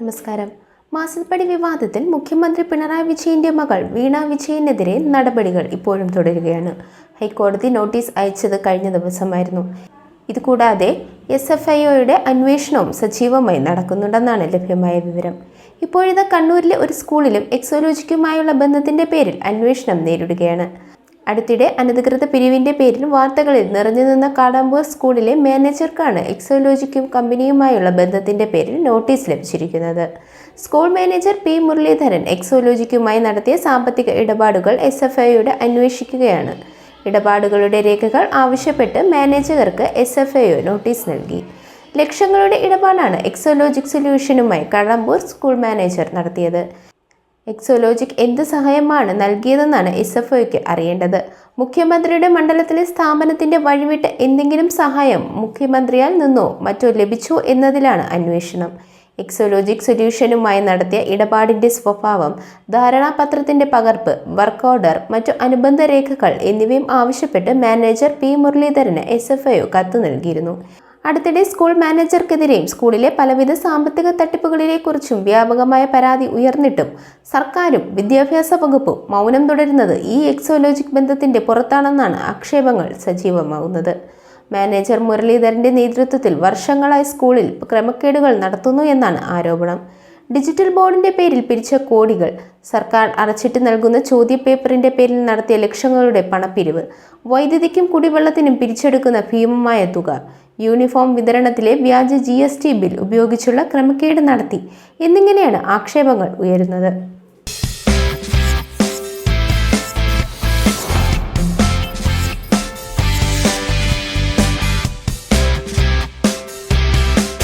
നമസ്കാരം. മാസപ്പടി വിവാദത്തിൽ മുഖ്യമന്ത്രി പിണറായി വിജയന്റെ മകൾ വീണ വിജയനെതിരെ നടപടികൾ ഇപ്പോഴും തുടരുകയാണ്. ഹൈക്കോടതി നോട്ടീസ് അയച്ചത് കഴിഞ്ഞ ദിവസമായിരുന്നു. ഇതുകൂടാതെ SFIOയുടെ അന്വേഷണവും സജീവമായി നടക്കുന്നുണ്ടെന്നാണ് ലഭ്യമായ വിവരം. ഇപ്പോഴിത് കണ്ണൂരിലെ ഒരു സ്കൂളിലും എക്സോലോജിക്കുമായുള്ള ബന്ധത്തിന്റെ പേരിൽ അന്വേഷണം നേരിടുകയാണ്. അടുത്തിടെ അനധികൃത പിരിവിന്റെ പേരിൽ വാർത്തകളിൽ നിറഞ്ഞു നിന്ന കാടാമ്പൂർ സ്കൂളിലെ മാനേജർക്കാണ് എക്സോലോജിക്കും കമ്പനിയുമായുള്ള ബന്ധത്തിന്റെ പേരിൽ നോട്ടീസ് ലഭിച്ചിരിക്കുന്നത്. School manager P. മുരളീധരൻ എക്സോലോജിക്കുമായി നടത്തിയ സാമ്പത്തിക ഇടപാടുകൾ SFIOയുടെ അന്വേഷിക്കുകയാണ്. ഇടപാടുകളുടെ രേഖകൾ ആവശ്യപ്പെട്ട് മാനേജർക്ക് SFIO നോട്ടീസ് നൽകി. ലക്ഷങ്ങളുടെ ഇടപാടാണ് എക്സോലോജിക് സൊല്യൂഷനുമായി കാടാമ്പൂർ സ്കൂൾ മാനേജർ നടത്തിയത്. എക്സോലോജിക് എന്ത് സഹായമാണ് നൽകിയതെന്നാണ് SFIOയ്ക്ക് അറിയേണ്ടത്. മുഖ്യമന്ത്രിയുടെ മണ്ഡലത്തിലെ സ്ഥാപനത്തിന്റെ വഴിവിട്ട് എന്തെങ്കിലും സഹായം മുഖ്യമന്ത്രിയാൽ നിന്നോ മറ്റോ ലഭിച്ചോ എന്നതിലാണ് അന്വേഷണം. എക്സോലോജിക് സൊല്യൂഷനുമായി നടത്തിയ ഇടപാടിന്റെ സ്വഭാവം, ധാരണാപത്രത്തിന്റെ പകർപ്പ്, വർക്ക് ഓർഡർ, മറ്റു അനുബന്ധ രേഖകൾ എന്നിവയും ആവശ്യപ്പെട്ട് മാനേജർ P. മുരളീധരന് SFIO കത്ത് നൽകിയിരുന്നു. അടുത്തിടെ സ്കൂൾ മാനേജർക്കെതിരെയും സ്കൂളിലെ പലവിധ സാമ്പത്തിക തട്ടിപ്പുകളെക്കുറിച്ചും വ്യാപകമായ പരാതി ഉയർന്നിട്ടും സർക്കാരും വിദ്യാഭ്യാസ വകുപ്പും മൗനം തുടരുന്നത് ഈ എക്സോലോജിക് ബന്ധത്തിന്റെ പുറത്താണെന്നാണ് ആക്ഷേപങ്ങൾ സജീവമാകുന്നത്. മാനേജർ മുരളീധരന്റെ നേതൃത്വത്തിൽ വർഷങ്ങളായി സ്കൂളിൽ ക്രമക്കേടുകൾ നടത്തുന്നു എന്നാണ് ആരോപണം. ഡിജിറ്റൽ ബോർഡിന്റെ പേരിൽ പിരിച്ച കോടികൾ, സർക്കാർ അടച്ചിട്ട് നൽകുന്ന ചോദ്യപേപ്പറിന്റെ പേരിൽ നടത്തിയ ലക്ഷങ്ങളുടെ പണപ്പിരിവ്, വൈദ്യുതിക്കും കുടിവെള്ളത്തിനും പിരിച്ചെടുക്കുന്ന ഭീമമായ തുക, യൂണിഫോം വിതരണത്തിലെ വ്യാജ GST ബിൽ ഉപയോഗിച്ചുള്ള ക്രമക്കേട് നടത്തി എന്നിങ്ങനെയാണ് ആക്ഷേപങ്ങൾ ഉയരുന്നത്.